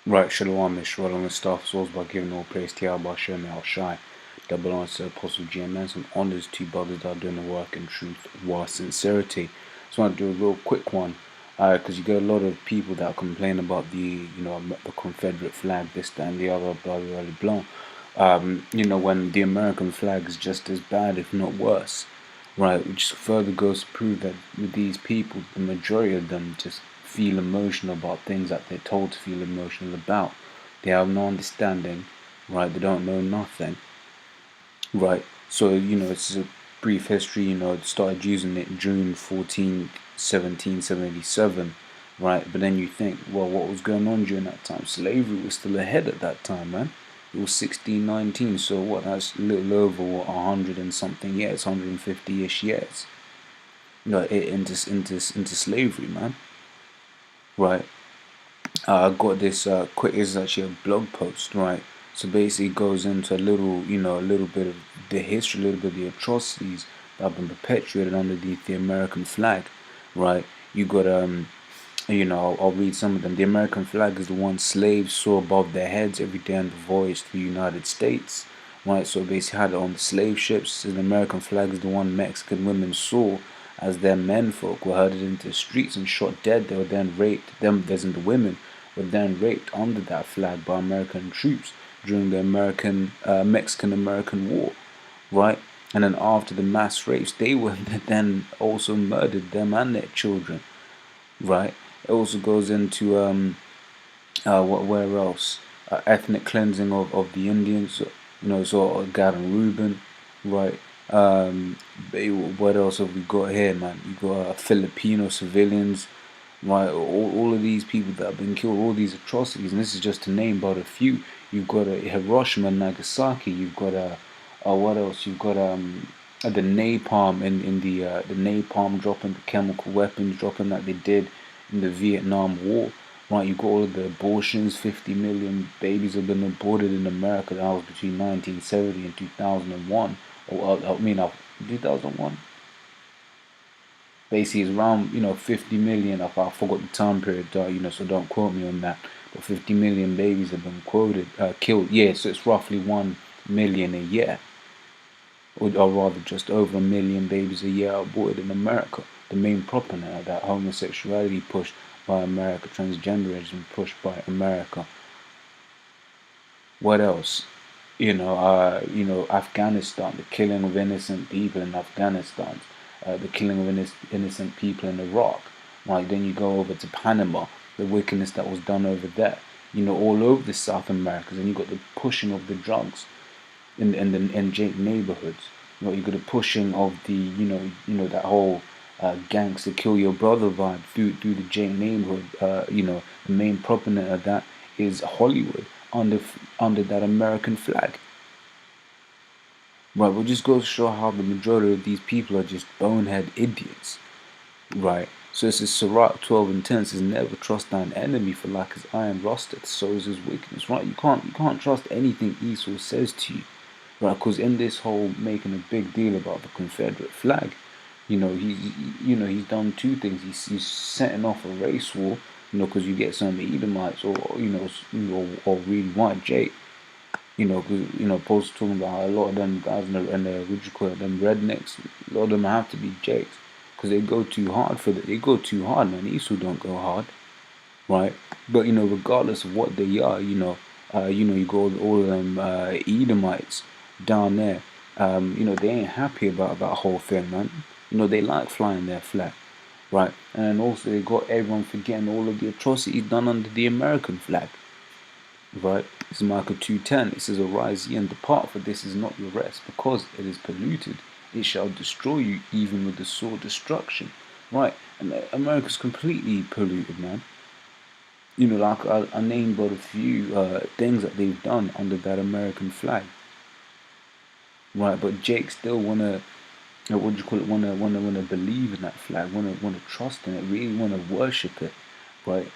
Right, Shalom, Israel, and stuff. So by giving all praise to Yahweh, Shem, El Shai, double honor to Apostle GMS, and honors to brothers that are doing the work in truth, war, sincerity. So I want to do a real quick one, because you get a lot of people that complain about the Confederate flag, this, that, and the other, blah, blah, blah, blah. When the American flag is just as bad, if not worse, right? Which further goes to prove that with these people, the majority of them just feel emotional about things that they're told to feel emotional about. They have no understanding, right? They don't know nothing, right? So, it's a brief history, it started using it June 14, 1777, right? But then you think, well, what was going on during that time? Slavery was still ahead at that time, man. It was 1619, so what? That's a little over 100 and something years, 150-ish years. Into slavery, man. Right. I got this is actually a blog post, right? So basically it goes into a little bit of the history, a little bit of the atrocities that have been perpetuated underneath the American flag, right? You got I'll read some of them. The American flag is the one slaves saw above their heads every day on the voyage to the United States, right? So basically had it on the slave ships. So the American flag is the one Mexican women saw as their menfolk were herded into the streets and shot dead. They were then raped. Them, as in the women, were then raped under that flag by American troops during the Mexican-American War, right? And then after the mass rapes, they were then also murdered, them and their children, right? It also goes into where else? Ethnic cleansing of the Indians, so Gad and Reuben, right? What else have we got here, man? You got Filipino civilians, right? All of these people that have been killed, all these atrocities, and this is just to name but a few. You've got Hiroshima and Nagasaki. You've got what else? You've got the napalm in the napalm dropping, the chemical weapons dropping that they did in the Vietnam War. Right, you got all of the abortions. 50 million babies have been aborted in America. That was between 1970 and 2001. Or 2001. Basically, it's around 50 million. I forgot the time period. So don't quote me on that. But 50 million babies have been killed. Yeah, so it's roughly 1 million a year, or rather, just over 1 million babies a year are aborted in America. The main proponent that homosexuality pushed by America, transgenderism pushed by America. What else? Afghanistan, the killing of innocent people in Afghanistan, the killing of innocent people in Iraq. Right, then you go over to Panama, the wickedness that was done over there. All over the South Americas, and you got the pushing of the drugs in Jake neighborhoods. You got the pushing of the that whole gangster kill your brother vibe through the Jake neighborhood. The main proponent of that is Hollywood under that American flag. Right, we'll just go to show how the majority of these people are just bonehead idiots. Right. So this is Sirach 12 and 10. It says, never trust thine enemy, for like his iron rusteth, so is his wickedness. Right, you can't trust anything Esau says to you. Right, because in this whole making a big deal about the Confederate flag, he's done two things. He's setting off a race war, because you get some Edomites or really white Jake. Because Paul's talking about how a lot of them guys and the what you call it, them rednecks, a lot of them have to be Jakes because they go too hard for that. They go too hard, man. Esau don't go hard, right? But regardless of what they are, you go all of them Edomites down there. They ain't happy about that whole thing, man. They like flying their flag, right? And also they got everyone forgetting all of the atrocities done under the American flag. Right, this is Micah 2:10. It says, arise ye and depart, for this is not your rest, because it is polluted. It shall destroy you, even with the sword destruction. Right, and America's completely polluted, man. Like I named but a few things that they've done under that American flag. Right, but Jake still wanna wanna believe in that flag, wanna trust in it, really wanna worship it, right?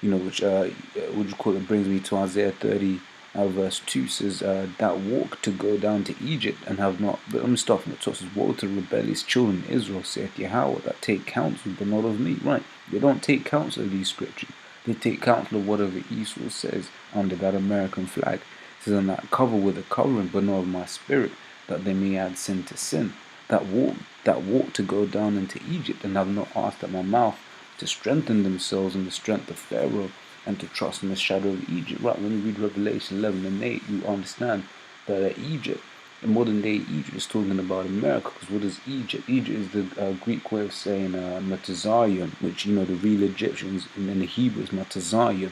Which brings me to Isaiah 30 verse 2 says, that walk to go down to Egypt and have not, but I'm stopping it. So it says, woe to rebellious children of Israel, saith Yahweh, that take counsel but not of me. Right, they don't take counsel of these scriptures. They take counsel of whatever Esau says under that American flag. It says, on that cover with a covering, but not of my spirit, that they may add sin to sin. That walk to go down into Egypt, and have not asked at my mouth to strengthen themselves in the strength of Pharaoh, and to trust in the shadow of Egypt. Right, when you read Revelation 11 and 8, you understand that Egypt, in modern day Egypt, is talking about America. Because what is Egypt? Egypt is the Greek way of saying Metazion, which, the real Egyptians in the Hebrew is Metazion,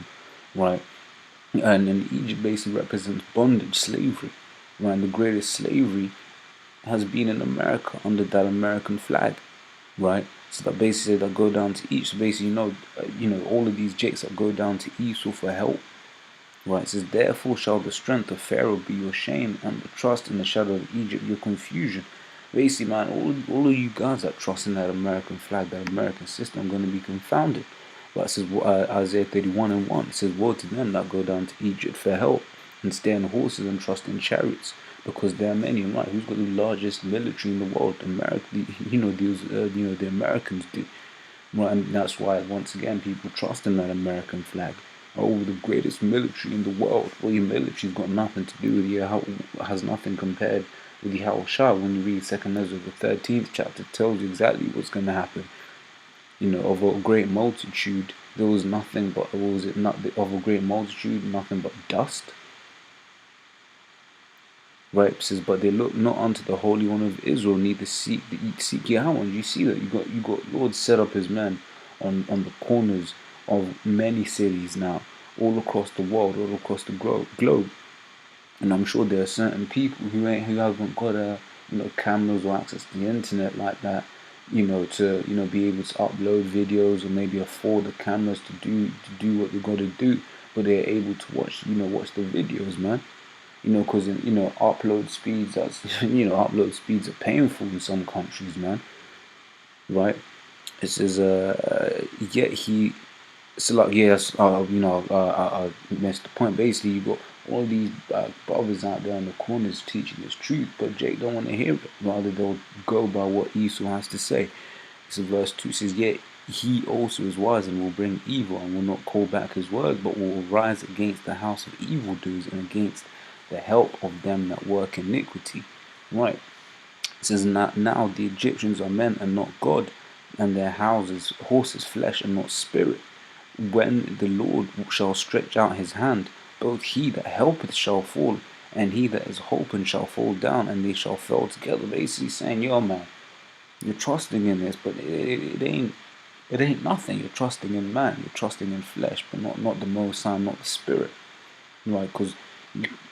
right? And Egypt basically represents bondage, slavery, right? And the greatest slavery has been in America under that American flag, right? So that basically that go down to Egypt. So basically, all of these jakes that go down to Esau for help, right? It says, therefore shall the strength of Pharaoh be your shame, and the trust in the shadow of Egypt your confusion. Basically, man, all of you guys that trust in that American flag, that American system, are going to be confounded. But it says Isaiah 31:1. It says, woe to them that go down to Egypt for help, and stay on horses and trust in chariots, because there are many. Right? Who's got the largest military in the world? America. The Americans do. Right, and that's why once again people trust in that American flag. Oh, the greatest military in the world. Well, your military's got nothing to do with you. Has nothing compared with the Yahushua. When you read 2 Ezra, the 13th chapter, it tells you exactly what's going to happen. Of a great multitude, there was nothing but, of a great multitude, nothing but dust. Right, it says, but they look not unto the Holy One of Israel, neither seek Yahweh. And you see that you got Lord set up his men on the corners of many cities now, all across the world, all across the globe. And I'm sure there are certain people who haven't got cameras or access to the internet like that, to be able to upload videos, or maybe afford the cameras to do what they got to do, but they're able to watch the videos, man. Because upload speeds, upload speeds are painful in some countries, man. Right? It says, yet he. So like, yes, I missed the point. Basically, you got all these brothers out there in the corners teaching this truth, but Jake don't want to hear it. Rather, they'll go by what Esau has to say. So verse 2 says, yet he also is wise and will bring evil, and will not call back his word, but will rise against the house of evildoers, and against the help of them that work iniquity. Right. It says, now the Egyptians are men and not God, and their houses horses flesh and not spirit. When the Lord shall stretch out his hand, both he that helpeth shall fall, and he that is hoping shall fall down, and they shall fall together. Basically saying, yo, man, you're trusting in this, but it ain't nothing. You're trusting in man, you're trusting in flesh, but not the Most High, not the Spirit. Right? Because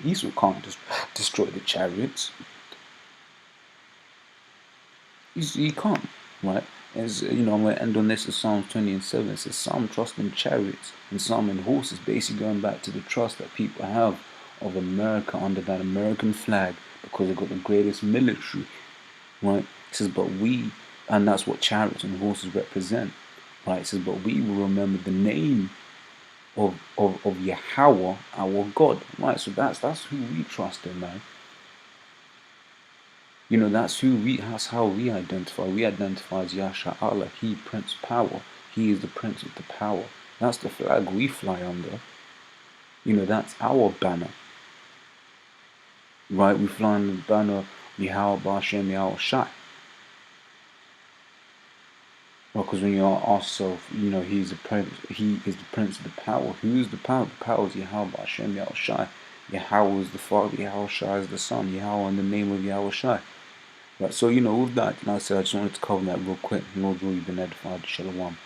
Esau can't destroy the chariots. He can't, right? As I'm going to end on this as Psalms 20 and 7. It says, some trust in chariots and some in horses. Basically going back to the trust that people have of America under that American flag, because they've got the greatest military, right? It says, but we, and that's what chariots and horses represent, right? It says, but we will remember the name of Yahweh, our God, right? So that's who we trust in, man. That's how we identify. We identify as Yasha Allah. He Prince Power. He is the Prince of the Power. That's the flag we fly under. That's our banner. Right? We fly under the banner of Yahweh Ba'Shem Yahweh Shai. Because when you ask yourself, he is the Prince of the Power. Who is the power? The power is Yahweh Ba'Shem Yahweh Shai. Yahweh is the Father, Yahweh Shai is the Son. Yahweh in the name of Yahweh Shai. Right, so with that, like I said, I just wanted to cover that real quick. Lord, you've been edified. Shalom.